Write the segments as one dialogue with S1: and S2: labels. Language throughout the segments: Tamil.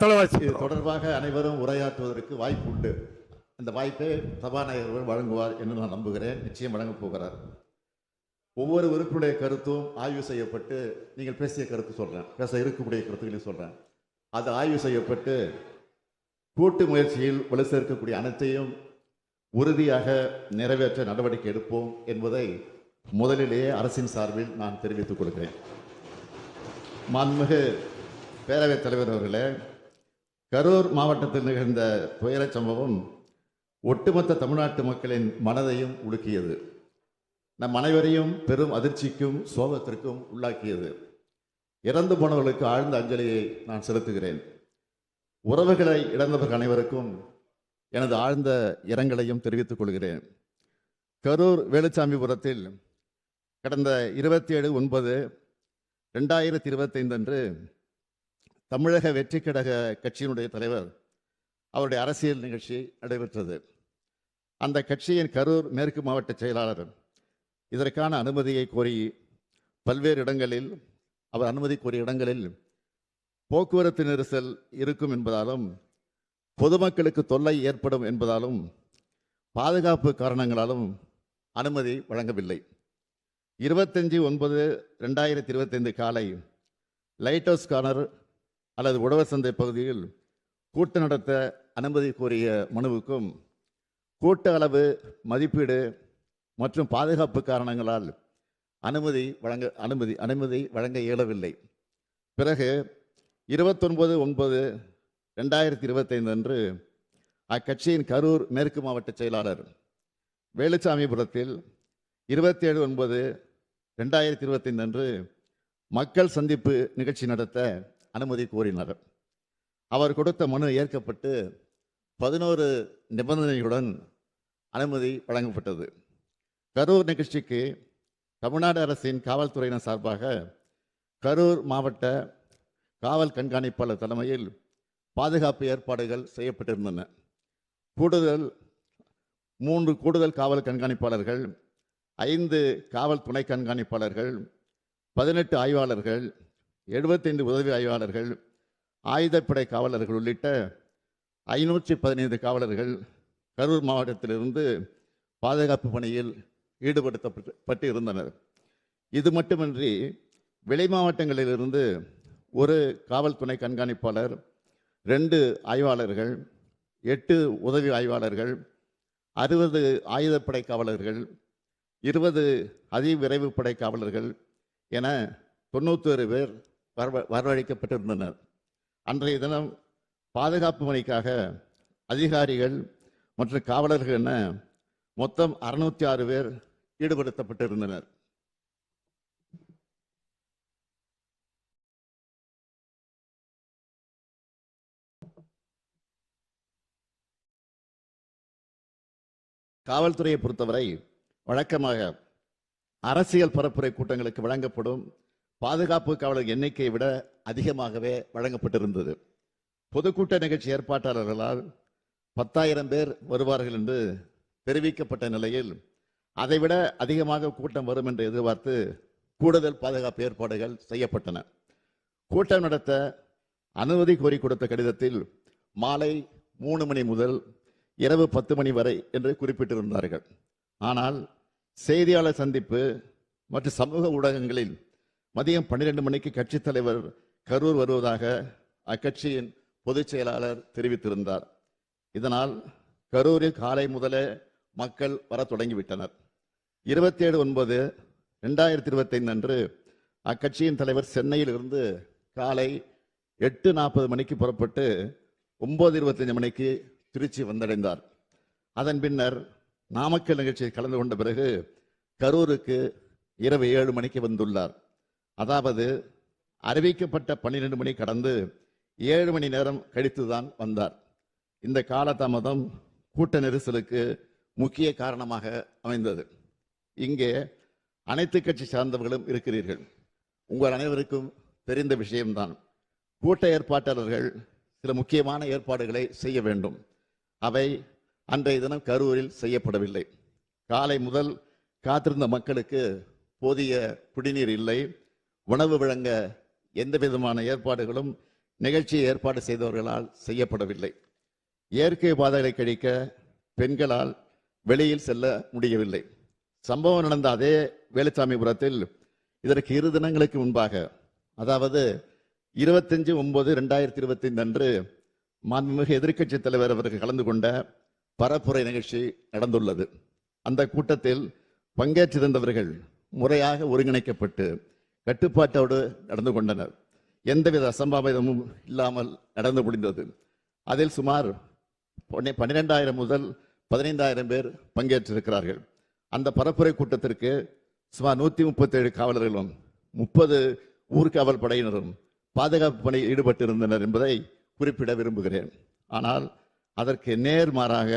S1: இது தொடர்பாக அனைவரும் உரையாற்றுவதற்கு வாய்ப்பு உண்டு. அந்த வாய்ப்பை சபாநாயகர் வழங்குவார் என்று நான் நம்புகிறேன். நிச்சயம் வழங்கப் போகிறார். ஒவ்வொரு உறுப்பினுடைய கருத்தும் ஆய்வு செய்யப்பட்டு, நீங்கள் பேசிய கருத்து சொல்றேன், பேச இருக்கக்கூடிய கருத்துக்களையும் சொல்றேன், அது ஆய்வு செய்யப்பட்டு கூட்டு முயற்சியில் வலு சேர்க்கக்கூடிய அனைத்தையும் உறுதியாக நிறைவேற்ற நடவடிக்கை எடுப்போம் என்பதை முதலிலேயே அரசின் சார்பில் நான் தெரிவித்துக் கொள்கிறேன். மாண்புமிகு பேரவைத் தலைவர் அவர்களே, கரூர் மாவட்டத்தில் நிகழ்ந்த துயரச் சம்பவம் ஒட்டுமொத்த தமிழ்நாட்டு மக்களின் மனதையும் உலுக்கியது. நம் அனைவரையும் பெரும் அதிர்ச்சிக்கும் சோகத்திற்கும் உள்ளாக்கியது. இறந்து போனவர்களுக்கு ஆழ்ந்த அஞ்சலியை நான் செலுத்துகிறேன். உறவுகளை இழந்தவர்கள் அனைவருக்கும் எனது ஆழ்ந்த இரங்கலையும் தெரிவித்துக் கொள்கிறேன். கரூர் வேலுச்சாமிபுரத்தில் கடந்த 27/9/2025 அன்று தமிழக வெற்றி கழக கட்சியினுடைய தலைவர் அவருடைய அரசியல் நிகழ்ச்சி நடைபெற்றது. அந்த கட்சியின் கரூர் மேற்கு மாவட்ட செயலாளர் இதற்கான அனுமதியை கோரி பல்வேறு இடங்களில், அவர் அனுமதி கோரிய இடங்களில் போக்குவரத்து நெரிசல் இருக்கும் என்பதாலும் பொதுமக்களுக்கு தொல்லை ஏற்படும் என்பதாலும் பாதுகாப்பு காரணங்களாலும் அனுமதி வழங்கவில்லை. 25/9/2025 காலை லைட் ஹவுஸ் கார்னர் அல்லது உழவர் சந்தை பகுதியில் கூட்டம் நடத்த அனுமதி கோரிய மனுவுக்கும் கூட்ட அளவு, மதிப்பீடு மற்றும் பாதுகாப்பு காரணங்களால் அனுமதி வழங்க இயலவில்லை. பிறகு 29/9/2025 அன்று அக்கட்சியின் கரூர் மேற்கு மாவட்ட செயலாளர் வேலுச்சாமிபுரத்தில் 27/9/2025 அன்று மக்கள் சந்திப்பு நிகழ்ச்சி நடத்த அனுமதி கோரினார். அவர் கொடுத்த மனு ஏற்கப்பட்டு 11 நிபந்தனைகளுடன் அனுமதி வழங்கப்பட்டது. கரூர் நிகழ்ச்சிக்கு தமிழ்நாடு அரசின் காவல்துறையினர் சார்பாக கரூர் மாவட்ட காவல் கண்காணிப்பாளர் தலைமையில் பாதுகாப்பு ஏற்பாடுகள் செய்யப்பட்டிருந்தன. 3 கூடுதல் காவல் கண்காணிப்பாளர்கள், 5 காவல் துணை கண்காணிப்பாளர்கள், 18 ஆய்வாளர்கள், 75 உதவி ஆய்வாளர்கள், ஆயுதப்படை காவலர்கள் உள்ளிட்ட 515 காவலர்கள் கரூர் மாவட்டத்திலிருந்து பாதுகாப்பு பணியில் ஈடுபடுத்தப்பட்டு இருந்தனர். இது மட்டுமின்றி வெளி மாவட்டங்களிலிருந்து 1 காவல் துணை கண்காணிப்பாளர், 2 ஆய்வாளர்கள், 8 உதவி ஆய்வாளர்கள், 60 ஆயுதப்படை காவலர்கள், 20 அதிவிரைவு படை காவலர்கள் என 91 பேர் வரவழைக்கப்பட்டிருந்தனர். அன்றைய தினம் பாதுகாப்பு பணிக்காக அதிகாரிகள் மற்றும் காவலர்கள் என மொத்தம் 606 பேர் ஈடுபடுத்தப்பட்டிருந்தனர். காவல்துறையை பொறுத்தவரை வழக்கமாக அரசியல் பரப்புரை கூட்டங்களுக்கு வழங்கப்படும் பாதுகாப்பு காவலர் எண்ணிக்கையை விட அதிகமாகவே வழங்கப்பட்டிருந்தது. பொதுக்கூட்ட நிகழ்ச்சி ஏற்பாட்டாளர்களால் 10,000 பேர் வருவார்கள் என்று தெரிவிக்கப்பட்ட நிலையில் அதைவிட அதிகமாக கூட்டம் வரும் என்று எதிர்பார்த்து கூடுதல் பாதுகாப்பு ஏற்பாடுகள் செய்யப்பட்டன. கூட்டம் நடத்த அனுமதி கோரி கொடுத்த கடிதத்தில் மாலை 3 மணி முதல் இரவு 10 மணி வரை என்று குறிப்பிட்டிருந்தார்கள். ஆனால் செய்தியாளர் சந்திப்பு மற்றும் சமூக ஊடகங்களில் மதியம் 12 மணிக்கு கட்சித் தலைவர் கரூர் வருவதாக அக்கட்சியின் பொதுச் செயலாளர் தெரிவித்திருந்தார். இதனால் கரூரில் காலை முதலே மக்கள் வர தொடங்கிவிட்டனர். 27/9/2025 அன்று அக்கட்சியின் தலைவர் சென்னையில் இருந்து காலை 8:40 மணிக்கு புறப்பட்டு 9:25 மணிக்கு திருச்சி வந்தடைந்தார். அதன் பின்னர் நாமக்கல் நிகழ்ச்சியில் கலந்து கொண்ட பிறகு கரூருக்கு இரவு 7 மணிக்கு வந்துள்ளார். அதாவது அறிவிக்கப்பட்ட 12 மணி கடந்து 7 மணி நேரம் கழித்துதான் வந்தார். இந்த காலதாமதம் கூட்ட நெரிசலுக்கு முக்கிய காரணமாக அமைந்தது. இங்கே அனைத்து கட்சி சார்ந்தவர்களும் இருக்கிறீர்கள். உங்கள் அனைவருக்கும் தெரிந்த விஷயம்தான். கூட்ட ஏற்பாட்டாளர்கள் சில முக்கியமான ஏற்பாடுகளை செய்ய வேண்டும். அவை அன்றைய தினம் கரூரில் செய்யப்படவில்லை. காலை முதல் காத்திருந்த மக்களுக்கு போதிய குடிநீர் இல்லை, உணவு வழங்க எந்த விதமான ஏற்பாடுகளும் நிகழ்ச்சியை ஏற்பாடு செய்தவர்களால் செய்யப்படவில்லை. இயற்கை பாதைகளை கழிக்க பெண்களால் வெளியில் செல்ல முடியவில்லை. சம்பவம் நடந்த அதே வேலுச்சாமிபுரத்தில் இதற்கு 2 தினங்களுக்கு முன்பாக, அதாவது 25/9/2025 அன்று மாண்புமிகு எதிர்க்கட்சி தலைவர் அவர்கள் கலந்து கொண்ட பரப்புரை நிகழ்ச்சி நடந்துள்ளது. அந்த கூட்டத்தில் பங்கேற்றிருந்தவர்கள் முறையாக ஒருங்கிணைக்கப்பட்டு கட்டுப்பாட்டோடு நடந்து கொண்டனர். எந்தவித அசம்பாவிதமும் இல்லாமல் நடந்து முடிந்தது. அதில் சுமார் 12,000 முதல் 15,000 பேர் பங்கேற்றிருக்கிறார்கள். அந்த பரப்புரை கூட்டத்திற்கு சுமார் 137 காவலர்களும் 30 ஊர்காவல் படையினரும் பாதுகாப்பு பணியில் ஈடுபட்டிருந்தனர் என்பதை குறிப்பிட விரும்புகிறேன். ஆனால் அதற்கு நேர்மாறாக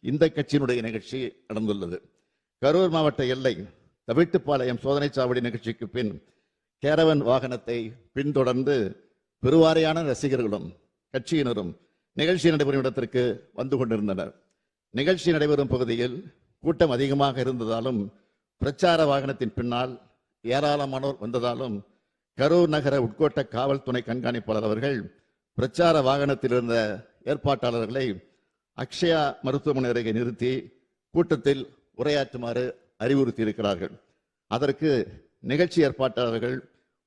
S1: இந்த கட்சியினுடைய நிகழ்ச்சி நடந்துள்ளது. கரூர் மாவட்ட எல்லை தவிட்டுப்பாளையம் சோதனை சாவடி நிகழ்ச்சிக்கு பின் கேரவன் வாகனத்தை பின்தொடர்ந்து பெருவாரியான ரசிகர்களும் கட்சியினரும் நிகழ்ச்சி நடைபெறும் இடத்திற்கு வந்து கொண்டிருந்தனர். நிகழ்ச்சி நடைபெறும் பகுதியில் கூட்டம் அதிகமாக இருந்ததாலும் பிரச்சார வாகனத்தின் பின்னால் ஏராளமானோர் வந்ததாலும் கரூர் நகர உட்கோட்ட காவல் துணை கண்காணிப்பாளர் அவர்கள் பிரச்சார வாகனத்தில் இருந்த ஏற்பாட்டாளர்களை அக்ஷயா மருத்துவமனை அருகே நிறுத்தி கூட்டத்தில் உரையாற்றுமாறு அறிவுறுத்தி இருக்கிறார்கள். அதற்கு நிகழ்ச்சி ஏற்பாட்டாளர்கள்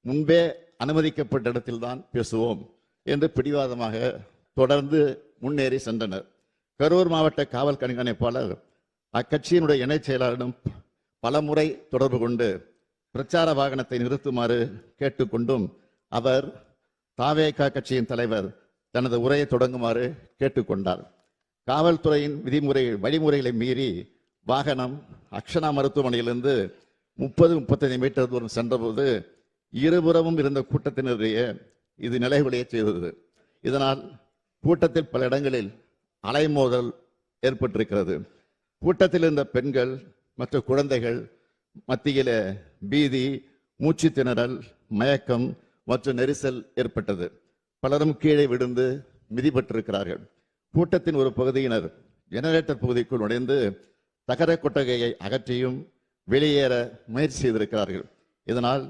S1: முன்பே அனுமதிக்கப்பட்ட இடத்தில்தான் பேசுவோம் என்று பிடிவாதமாக தொடர்ந்து முன்னேறி சென்றனர். கரூர் மாவட்ட காவல் கண்காணிப்பாளர் அக்கட்சியினுடைய இணைச் செயலாளரிடம் பலமுறை தொடர்பு கொண்டு பிரச்சார வாகனத்தை நிறுத்துமாறு கேட்டுக்கொண்டும் அவர் தாவேகா கட்சியின் தலைவர் தனது உரையை தொடங்குமாறு கேட்டுக்கொண்டார். காவல்துறையின் வழிமுறைகளை மீறி வாகனம் அக்ஷனா மருத்துவமனையிலிருந்து 30-35 மீட்டர் தூரம் சென்றபோது இருபுறமும் இருந்த கூட்டத்தினரையே இது நிலைகுலைய செய்தது. இதனால் கூட்டத்தில் பல இடங்களில் அலைமோதல் ஏற்பட்டிருக்கிறது. கூட்டத்தில் இருந்த பெண்கள் மற்றும் குழந்தைகள் மத்தியில பீதி, மூச்சு திணறல், மயக்கம் மற்றும் நெரிசல் ஏற்பட்டது. பலரும் கீழே விழுந்து மிதிபட்டிருக்கிறார்கள். கூட்டத்தின் ஒரு பகுதியினர் ஜெனரேட்டர் பகுதிக்குள் நுழைந்து தகர கொட்டகையை அகற்றியும் வெளியேற முயற்சி செய்திருக்கிறார்கள். இதனால்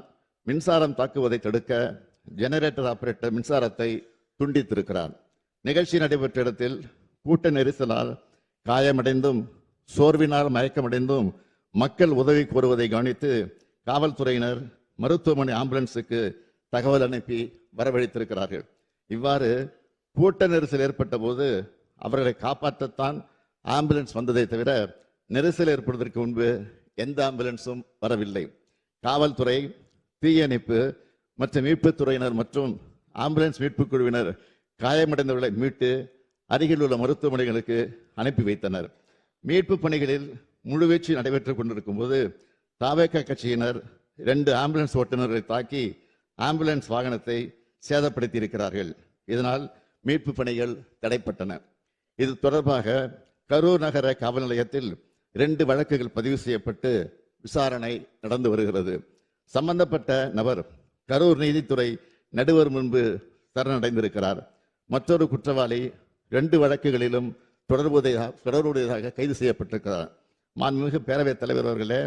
S1: மின்சாரம் தாக்குவதை தடுக்க ஜெனரேட்டர் ஆபரேட்டர் மின்சாரத்தை துண்டித்திருக்கிறார். நிகழ்ச்சி நடைபெற்ற இடத்தில் கூட்ட நெரிசலால் காயமடைந்தும் சோர்வினால் மயக்கமடைந்தும் மக்கள் உதவி கோருவதை கவனித்து காவல்துறையினர் மருத்துவமனை ஆம்புலன்ஸுக்கு தகவல் அனுப்பி வரவழைத்திருக்கிறார்கள். இவ்வாறு கூட்ட நெரிசல் ஏற்பட்ட போது அவர்களை காப்பாற்றத்தான் ஆம்புலன்ஸ் வந்ததை தவிர நெரிசல் ஏற்படுவதற்கு முன்பு எந்த ஆம்புலன்ஸும் வரவில்லை. காவல்துறை, தீயணைப்பு மற்றும் மீட்புத் துறையினர் மற்றும் ஆம்புலன்ஸ் மீட்பு குழுவினர் காயமடைந்தவர்களை மீட்டு அருகில் உள்ள மருத்துவமனைகளுக்கு அனுப்பி வைத்தனர். மீட்பு பணிகளில் முழுவீச்சு நடைபெற்றுக் கொண்டிருக்கும் போது தாவேகா கட்சியினர் 2 ஆம்புலன்ஸ் ஓட்டுநர்களை தாக்கி ஆம்புலன்ஸ் வாகனத்தை சேதப்படுத்தி இருக்கிறார்கள். இதனால் மீட்பு பணிகள் தடைப்பட்டன. இது தொடர்பாக கரூர் நகர காவல் நிலையத்தில் 2 வழக்குகள் பதிவு செய்யப்பட்டு விசாரணை நடந்து வருகிறது. சம்பந்தப்பட்ட நபர் கரூர் நீதித்துறை நடுவர் முன்பு சரணடைந்திருக்கிறார். மற்றொரு குற்றவாளி 2 வழக்குகளிலும் தொடர்புடையதாக கைது செய்யப்பட்டிருக்கிறார். மாண்புமிகு பேரவைத் தலைவர் அவர்களே,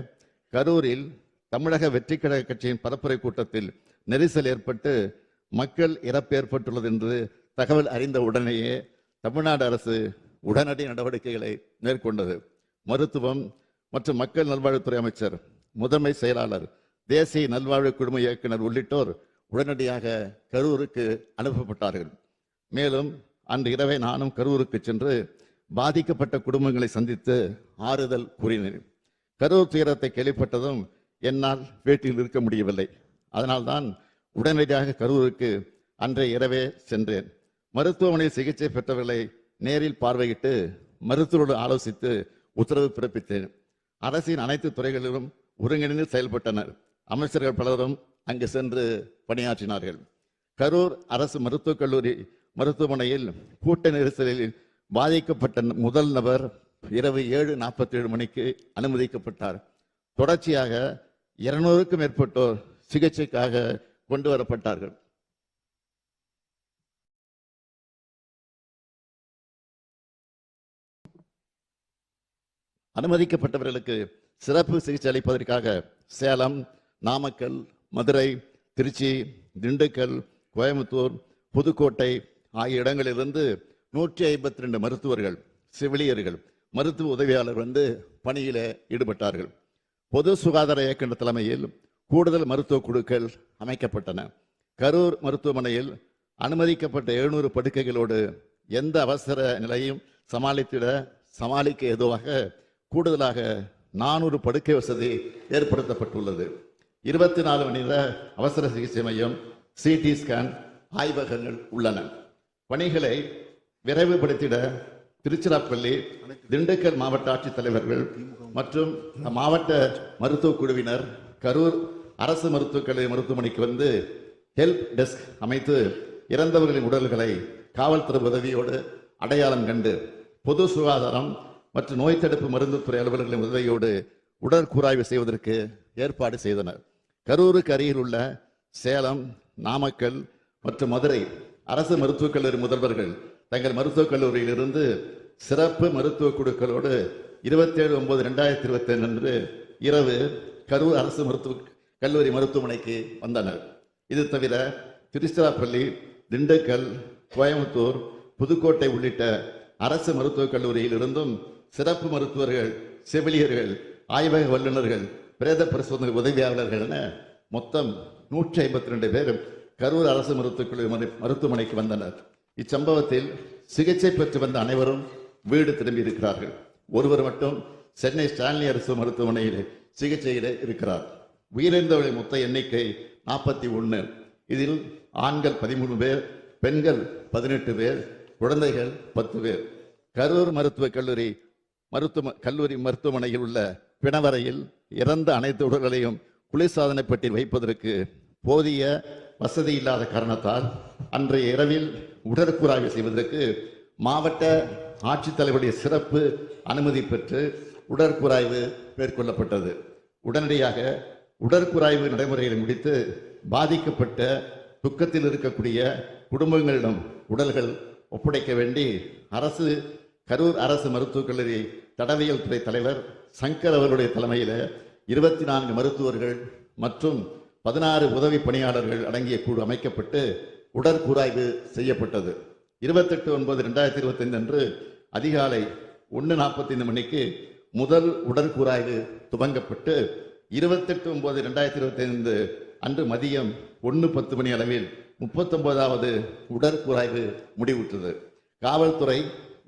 S1: கரூரில் தமிழக வெற்றி கழக கட்சியின் பரப்புரை கூட்டத்தில் நெரிசல் ஏற்பட்டு மக்கள் இறப்பு ஏற்பட்டுள்ளது என்று தகவல் அறிந்த உடனேயே தமிழ்நாடு அரசு உடனடி நடவடிக்கைகளை மேற்கொண்டது. மருத்துவம் மற்றும் மக்கள் நல்வாழ்வுத்துறை அமைச்சர், முதன்மை செயலாளர், தேசிய நல்வாழ்வு குழும இயக்குனர் உள்ளிட்டோர் உடனடியாக கரூருக்கு அனுப்பப்பட்டார்கள். மேலும் அன்று இரவே நானும் கரூருக்கு சென்று பாதிக்கப்பட்ட குடும்பங்களை சந்தித்து ஆறுதல் கூறினேன். கரூர் துயரத்தை கேள்விப்பட்டதும் என்னால் வீட்டில் இருக்க முடியவில்லை. அதனால்தான் உடனடியாக கரூருக்கு அன்றைய இரவே சென்றேன். மருத்துவமனையில் சிகிச்சை பெற்றவர்களை நேரில் பார்வையிட்டு மருத்துவரோடு ஆலோசித்து உத்தரவு பிறப்பித்தேன். அரசின் அனைத்து துறைகளிலும் ஒருங்கிணைந்து செயல்பட்டனர். அமைச்சர்கள் பலரும் அங்கு சென்று பணியாற்றினார்கள். கரூர் அரசு மருத்துவக் கல்லூரி மருத்துவமனையில் கூட்ட நெரிசலில் பாதிக்கப்பட்ட முதல் நபர் இரவு 7:47 மணிக்கு அனுமதிக்கப்பட்டார். தொடர்ச்சியாக 200க்கும் மேற்பட்டோர் சிகிச்சைக்காக கொண்டு வரப்பட்டார்கள். அனுமதிக்கப்பட்டவர்களுக்கு சிறப்பு சிகிச்சை அளிப்பதற்காக சேலம், நாமக்கல், மதுரை, திருச்சி, திண்டுக்கல், கோயம்புத்தூர், புதுக்கோட்டை ஆகிய இடங்களிலிருந்து 152 மருத்துவர்கள், செவிலியர்கள், மருத்துவ உதவியாளர் பணியில ஈடுபட்டார்கள். பொது சுகாதார இயக்குநர் தலைமையில் கூடுதல் மருத்துவ குழுக்கள் அமைக்கப்பட்டன. கரூர் மருத்துவமனையில் அனுமதிக்கப்பட்ட 700 படுக்கைகளோடு எந்த அவசர நிலையும் சமாளிக்க ஏதுவாக கூடுதலாக 400 படுக்கை வசதி ஏற்படுத்தப்பட்டுள்ளது. 24 மணி நேர அவசர சிகிச்சை மையம், சிடி ஸ்கேன், ஆய்வகங்கள் உள்ளன. பணிகளை விரைவுபடுத்திட திருச்சிராப்பள்ளி, திண்டுக்கல் மாவட்ட ஆட்சித்தலைவர்கள் மற்றும் மாவட்ட மருத்துவ குழுவினர் கரூர் அரசு மருத்துவக் கல்லூரி மருத்துவமனைக்கு ஹெல்ப் டெஸ்க் அமைத்து இறந்தவர்களின் உடல்களை காவல்துறை உதவியோடு அடையாளம் கண்டு பொது சுகாதாரம் மற்றும் நோய் தடுப்பு மருந்துத்துறை அலுவலர்களின் உதவியோடு உடற்கூராய்வு செய்வதற்கு ஏற்பாடு செய்தனர். கரூருக்கு அருகில் உள்ள சேலம், நாமக்கல் மற்றும் மதுரை அரசு மருத்துவக் கல்லூரி முதல்வர்கள் தங்கள் மருத்துவக் கல்லூரியிலிருந்து சிறப்பு மருத்துவ குழுக்களோடு 27/9/2025 அன்று இரவு கரூர் அரசு மருத்துவக் கல்லூரி மருத்துவமனைக்கு வந்தனர். இது தவிர திருச்சிராப்பள்ளி, திண்டுக்கல், கோயம்புத்தூர், புதுக்கோட்டை உள்ளிட்ட அரசு மருத்துவக் கல்லூரியில் இருந்தும் சிறப்பு மருத்துவர்கள், செவிலியர்கள், ஆய்வக வல்லுநர்கள், பிரேத பரிசோதனை உதவியாளர்கள் என மொத்தம் 152 பேர் கரூர் அரசு மருத்துவக் கல்லூரி மருத்துவமனைக்கு வந்தனர். இச்சம்பவத்தில் சிகிச்சை பெற்று வந்த அனைவரும் வீடு திரும்பி இருக்கிறார்கள். ஒருவர் மட்டும் சென்னை ஸ்டான்லி அரசு மருத்துவமனையில் சிகிச்சையில் இருக்கிறார். உயிரிழந்தவர்களின் மொத்த எண்ணிக்கை 41. இதில் ஆண்கள் 13 பேர், பெண்கள் 18 பேர், குழந்தைகள் 10 பேர். கரூர் மருத்துவக் கல்லூரி மருத்துவமனையில் உள்ள பிணவரையில் இறந்த அனைத்து உடல்களையும் குளிர்சாதனை பெட்டியில் வைப்பதற்கு போதிய வசதி இல்லாத காரணத்தால் அன்றைய இரவில் உடற்கூராய்வு செய்வதற்கு மாவட்ட ஆட்சித்தலைவருடைய சிறப்பு அனுமதி பெற்று உடற்கூராய்வு மேற்கொள்ளப்பட்டது. உடனடியாக உடற்கூராய்வு நடைமுறைகளை முடித்து பாதிக்கப்பட்ட துக்கத்தில் இருக்கக்கூடிய குடும்பங்களிடம் உடல்கள் ஒப்படைக்க வேண்டி கரூர் அரசு மருத்துவக் கல்லூரி தடவியல் துறை தலைவர் சங்கர் அவர்களுடைய தலைமையில் 24 மருத்துவர்கள் மற்றும் 16 உதவி பணியாளர்கள் அடங்கிய குழு அமைக்கப்பட்டு உடற்கூராய்வு செய்யப்பட்டது. 28/9/2025 அன்று அதிகாலை 1:45 மணிக்கு முதல் உடற்கூராய்வு துவங்கப்பட்டு 28/9/2025 அன்று மதியம் 1:10 மணி அளவில் 39வது உடற்கூராய்வு முடிவுற்றது. காவல்துறை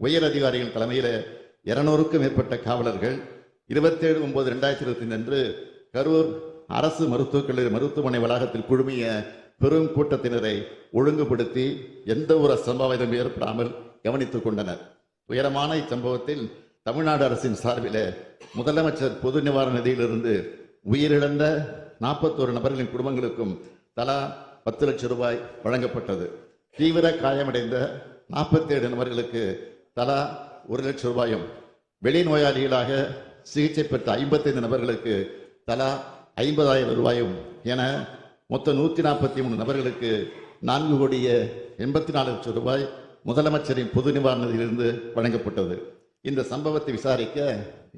S1: உயர் அதிகாரிகள் தலைமையில் 200க்கும் மேற்பட்ட காவலர்கள் 27/9/2025 அன்று கரூர் அரசு மருத்துவக் கல்லூரி மருத்துவமனை வளாகத்தில் குழுமிய பெரும் கூட்டத்தினரை ஒழுங்குபடுத்தி எந்த ஒரு அசம்பாவிதம் ஏற்படாமல் கவனித்துக் கொண்டனர். உயரமான இச்சம்பவத்தில் தமிழ்நாடு அரசின் சார்பில் முதலமைச்சர் பொது நிவாரண நிதியிலிருந்து உயிரிழந்த 41 நபர்களின் குடும்பங்களுக்கும் தலா 10 லட்சம் ரூபாய் வழங்கப்பட்டது. தீவிர காயமடைந்த 47 நபர்களுக்கு தலா 1 லட்சம் ரூபாயும், வெளிநோயாளிகளாக சிகிச்சை பெற்ற 55 நபர்களுக்கு தலா 50,000 ரூபாயும் என மொத்தம் 143 நபர்களுக்கு 4,84 லட்சம் ரூபாய் முதலமைச்சரின் பொது நிவாரணத்திலிருந்து வழங்கப்பட்டது. இந்த சம்பவத்தை விசாரிக்க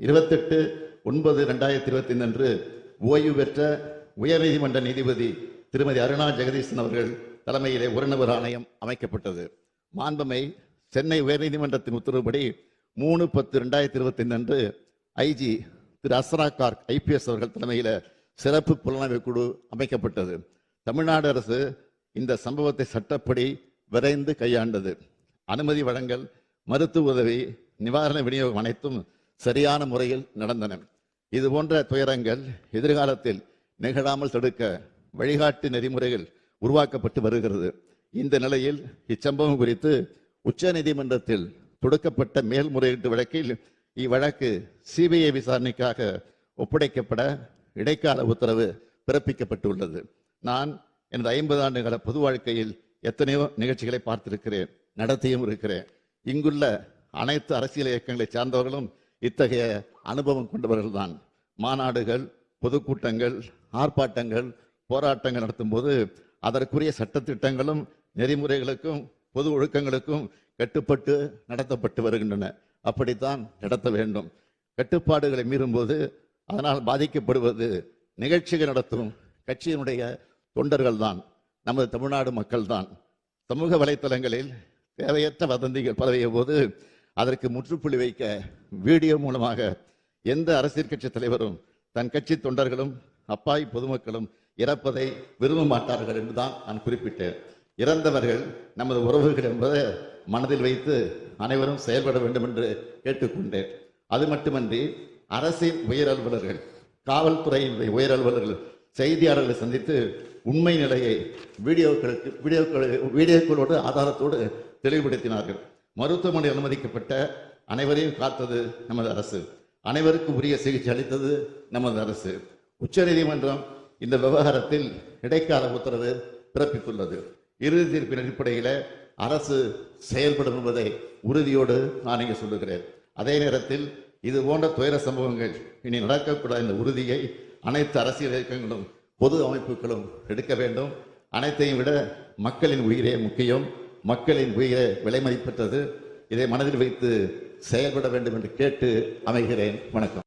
S1: 28/9/2025 அன்று ஓய்வு பெற்ற உயர்நீதிமன்ற நீதிபதி திருமதி அருணா ஜெகதீசன் அவர்கள் தலைமையிலே ஒரு நபர் ஆணையம் அமைக்கப்பட்டது. மாண்புமை சென்னை உயர்நீதிமன்றத்தின் உத்தரவுப்படி 3/10/2025 அன்று ஐஜி திரு அஸ்ரா கார்க் ஐபிஎஸ் அவர்கள் தலைமையில் சிறப்பு புலனாய்வு குழு அமைக்கப்பட்டது. தமிழ்நாடு அரசு இந்த சம்பவத்தை சட்டப்படி விரைந்து கையாண்டது. அனுமதி வழங்கல், மருத்துவ உதவி, நிவாரண விநியோகம் அனைத்தும் சரியான முறையில் நடந்தன. இது போன்ற துயரங்கள் எதிர்காலத்தில் நிகழாமல் தடுக்க வழிகாட்டு நெறிமுறைகள் உருவாக்கப்பட்டு வருகிறது. இந்த நிலையில் இச்சம்பவம் குறித்து உச்ச நீதிமன்றத்தில் தொடுக்கப்பட்ட மேல்முறையீட்டு வழக்கில் இவ்வழக்கு சிபிஐ விசாரணைக்காக ஒப்படைக்கப்பட இடைக்கால உத்தரவு பிறப்பிக்கப்பட்டுள்ளது. நான் எனது 50 ஆண்டு கால பொது வாழ்க்கையில் எத்தனையோ நிகழ்ச்சிகளை பார்த்திருக்கிறேன், நடத்தியும் இருக்கிறேன். இங்குள்ள அனைத்து அரசியல் இயக்கங்களை சார்ந்தவர்களும் இத்தகைய அனுபவம் கொண்டவர்கள்தான். மாநாடுகள், பொதுக்கூட்டங்கள், ஆர்ப்பாட்டங்கள், போராட்டங்கள் நடத்தும் போது அதற்குரிய சட்டத்திட்டங்களும் நெறிமுறைகளுக்கும் பொது ஒழுக்கங்களுக்கும் கட்டுப்பட்டு நடத்தப்பட்டு வருகின்றன. அப்படித்தான் நடத்த வேண்டும். கட்டுப்பாடுகளை மீறும்போது அதனால் பாதிக்கப்படுவது நிகழ்ச்சிகள் நடத்தும் கட்சியினுடைய தொண்டர்கள் தான், நமது தமிழ்நாடு மக்கள் தான். சமூக வலைத்தளங்களில் தேவையற்ற வதந்திகள் பரவிய போது அதற்கு முற்றுப்புள்ளி வைக்க வீடியோ மூலமாக எந்த அரசியல் கட்சி தலைவரும் தன் கட்சி தொண்டர்களும் அப்பாவி பொதுமக்களும் இறப்பதை விரும்ப மாட்டார்கள் என்றுதான் நான் குறிப்பிட்டேன். இறந்தவர்கள் நமது உறவுகள் என்பதை மனதில் வைத்து அனைவரும் செயல்பட வேண்டும் என்று கேட்டுக்கொண்டேன். அது மட்டுமன்றி அரசின் உயர் அலுவலர்கள், காவல்துறையின் உயர் அலுவலர்கள் செய்தியாளர்களை சந்தித்து உண்மை நிலையை வீடியோக்களோடு ஆதாரத்தோடு தெளிவுபடுத்தினார்கள். மருத்துவமனை அனுமதிக்கப்பட்ட அனைவரையும் காத்தது நமது அரசு. அனைவருக்கும் உரிய சிகிச்சை அளித்தது நமது அரசு. உச்சநீதிமன்றம் இந்த விவகாரத்தில் இடைக்கால உத்தரவு பிறப்பித்துள்ளது. இறுதி தீர்ப்பின் அடிப்படையில் அரசு செயல்படும் என்பதை உறுதியோடு நான் இங்கே சொல்லுகிறேன். அதே நேரத்தில் இது போன்ற துயர சம்பவங்கள் இனி நடக்கக்கூடாத இந்த உறுதியை அனைத்து அரசியல் இயக்கங்களும் பொது அமைப்புகளும் எடுக்க வேண்டும். அனைத்தையும் விட மக்களின் உயிரே முக்கியம். மக்களின் உயிரை விலை மதிப்பற்றது. இதை மனதில் வைத்து செயல்பட வேண்டும் என்று கேட்டு அமைகிறேன். வணக்கம்.